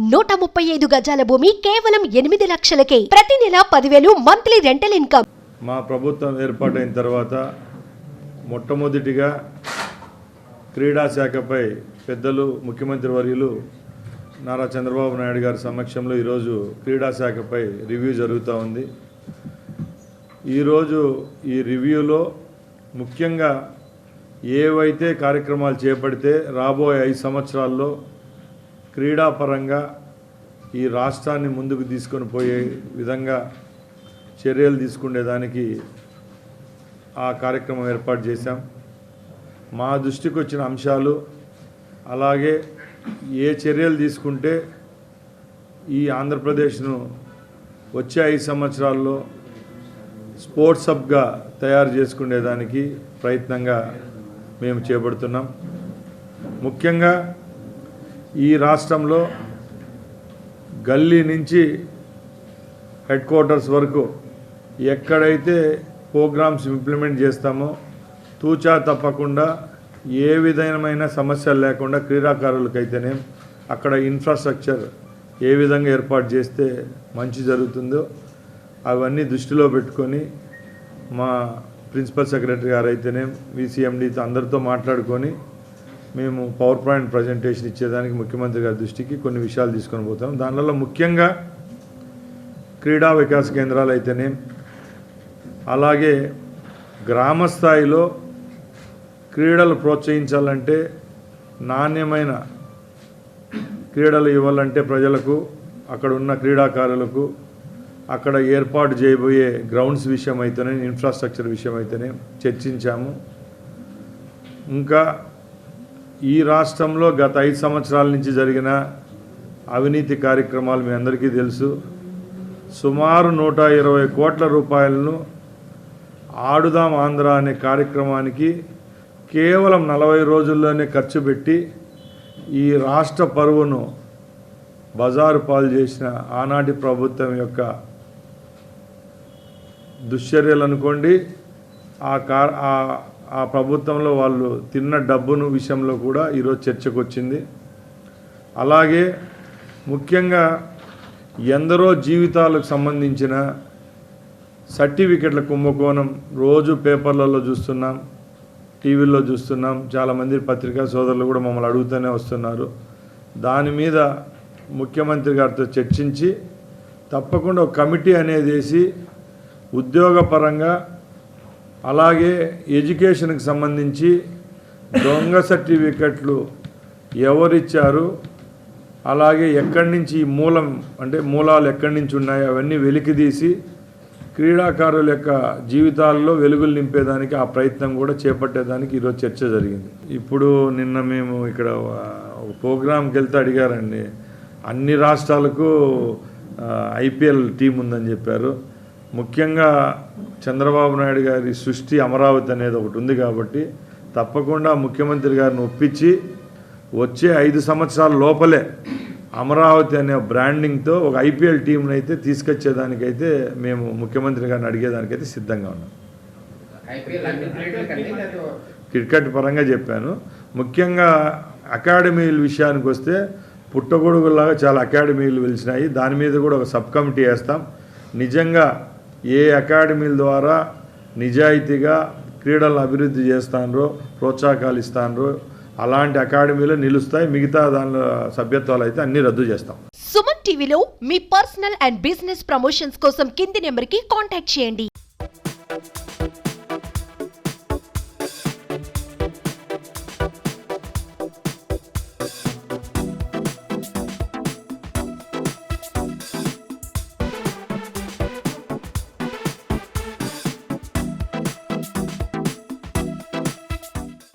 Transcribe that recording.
135 గజాల భూమి కేవలం 8 లక్షలకే. ప్రతి నెల 10,000 మంత్లీ రెంటల్ ఇన్కమ్. మా ప్రభుత్వం ఏర్పాటైన తర్వాత మొట్టమొదటిగా క్రీడా శాఖపై పెద్దలు ముఖ్యమంత్రి వర్యులు నారా చంద్రబాబు నాయుడు గారి సమక్షంలో ఈరోజు క్రీడా శాఖపై రివ్యూ జరుగుతూ ఉంది. ఈరోజు ఈ రివ్యూలో ముఖ్యంగా ఏవైతే కార్యక్రమాలు చేపడితే రాబోయే 5 సంవత్సరాల్లో క్రీడాపరంగా ఈ రాష్ట్రాన్ని ముందుకు తీసుకొని పోయే విధంగా చర్యలు తీసుకునేదానికి ఆ కార్యక్రమం ఏర్పాటు చేశాం. మా దృష్టికి వచ్చిన అంశాలు, అలాగే ఏ చర్యలు తీసుకుంటే ఈ ఆంధ్రప్రదేశ్ను వచ్చే 5 సంవత్సరాల్లో స్పోర్ట్స్ హబ్గా తయారు చేసుకునేదానికి ప్రయత్నంగా మేము చేపడుతున్నాం. ముఖ్యంగా ఈ రాష్ట్రంలో గల్లీ నుంచి హెడ్ క్వార్టర్స్ వరకు ఎక్కడైతే ప్రోగ్రామ్స్ ఇంప్లిమెంట్ చేస్తామో తూచా తప్పకుండా ఏ విధమైన సమస్యలు లేకుండా క్రీడాకారులకైతేనే అక్కడ ఇన్ఫ్రాస్ట్రక్చర్ ఏ విధంగా ఏర్పాటు చేస్తే మంచి జరుగుతుందో అవన్నీ దృష్టిలో పెట్టుకొని మా ప్రిన్సిపల్ సెక్రటరీ గారు అయితేనే విసిఎండితో అందరితో మాట్లాడుకొని మేము పవర్ పాయింట్ ప్రజెంటేషన్ ఇచ్చేదానికి ముఖ్యమంత్రి గారి దృష్టికి కొన్ని విషయాలు తీసుకొని పోతాం. దానివల్ల ముఖ్యంగా క్రీడా వికాస కేంద్రాలు అయితేనే, అలాగే గ్రామ స్థాయిలో క్రీడలు ప్రోత్సహించాలంటే, నాణ్యమైన క్రీడలు ఇవ్వాలంటే ప్రజలకు, అక్కడ ఉన్న క్రీడాకారులకు అక్కడ ఏర్పాటు చేయబోయే గ్రౌండ్స్ విషయం అయితేనే, ఇన్ఫ్రాస్ట్రక్చర్ విషయం అయితేనే చర్చించాము. ఇంకా ఈ రాష్ట్రంలో గత 5 సంవత్సరాల నుంచి జరిగిన అవినీతి కార్యక్రమాలు మీ అందరికీ తెలుసు. సుమారు 120 కోట్ల రూపాయలను ఆడుదాం ఆంధ్ర అనే కార్యక్రమానికి కేవలం 40 రోజుల్లోనే ఖర్చు పెట్టి ఈ రాష్ట్ర పరువును బజారు పాలు చేసిన ఆనాటి ప్రభుత్వం యొక్క దుశ్చర్యలు అనుకోండి, ఆ ప్రభుత్వంలో వాళ్ళు తిన్న డబ్బును విషయంలో కూడా ఈరోజు చర్చకు వచ్చింది. అలాగే ముఖ్యంగా ఎందరో జీవితాలకు సంబంధించిన సర్టిఫికెట్ల కుంభకోణం రోజు పేపర్లలో చూస్తున్నాం, టీవీల్లో చూస్తున్నాం. చాలామంది పత్రికా సోదరులు కూడా మమ్మల్ని అడుగుతూనే వస్తున్నారు. దాని మీద ముఖ్యమంత్రి గారితో చర్చించి తప్పకుండా ఒక కమిటీ అనేది వేసి ఉద్యోగపరంగా, అలాగే ఎడ్యుకేషన్కి సంబంధించి దొంగ సర్టిఫికెట్లు ఎవరిచ్చారు, అలాగే ఎక్కడి నుంచి మూలాలు ఎక్కడి నుంచి ఉన్నాయో అవన్నీ వెలికితీసి క్రీడాకారుల యొక్క జీవితాల్లో వెలుగులు నింపేదానికి ఆ ప్రయత్నం కూడా చేపట్టేదానికి ఈరోజు చర్చ జరిగింది. ఇప్పుడు నిన్న మేము ఇక్కడ ఒక ప్రోగ్రాంకి వెళ్తే అడిగారండి, అన్ని రాష్ట్రాలకు ఐపీఎల్ టీం ఉందని చెప్పారు. ముఖ్యంగా చంద్రబాబు నాయుడు గారి సృష్టి అమరావతి అనేది ఒకటి ఉంది కాబట్టి తప్పకుండా ముఖ్యమంత్రి గారిని ఒప్పించి వచ్చే 5 సంవత్సరాల లోపలే అమరావతి అనే బ్రాండింగ్తో ఒక ఐపీఎల్ టీంని అయితే తీసుకొచ్చేదానికైతే మేము ముఖ్యమంత్రి గారిని అడిగేదానికైతే సిద్ధంగా ఉన్నాం. క్రికెట్ పరంగా చెప్పాను. ముఖ్యంగా అకాడమీల విషయానికి వస్తే పుట్టగొడుగులాగా చాలా అకాడమీలు వెలిసినాయి. దాని మీద కూడా ఒక సబ్ కమిటీ వేస్తాం. నిజంగా ఏ అకాడమీల ద్వారా నిజాయితీగా క్రీడలను అభివృద్ధి చేస్తానో, ప్రోత్సాహకాలు ఇస్తానో అలాంటి అకాడమీలు నిలుస్తాయి. మిగతా దానిలో సభ్యత్వాలు అయితే అన్ని రద్దు చేస్తాం. సుమన్ టీవీలో మీ పర్సనల్ అండ్ బిజినెస్ ప్రమోషన్స్ కోసం కింది నెంబర్కి కాంటాక్ట్ చేయండి.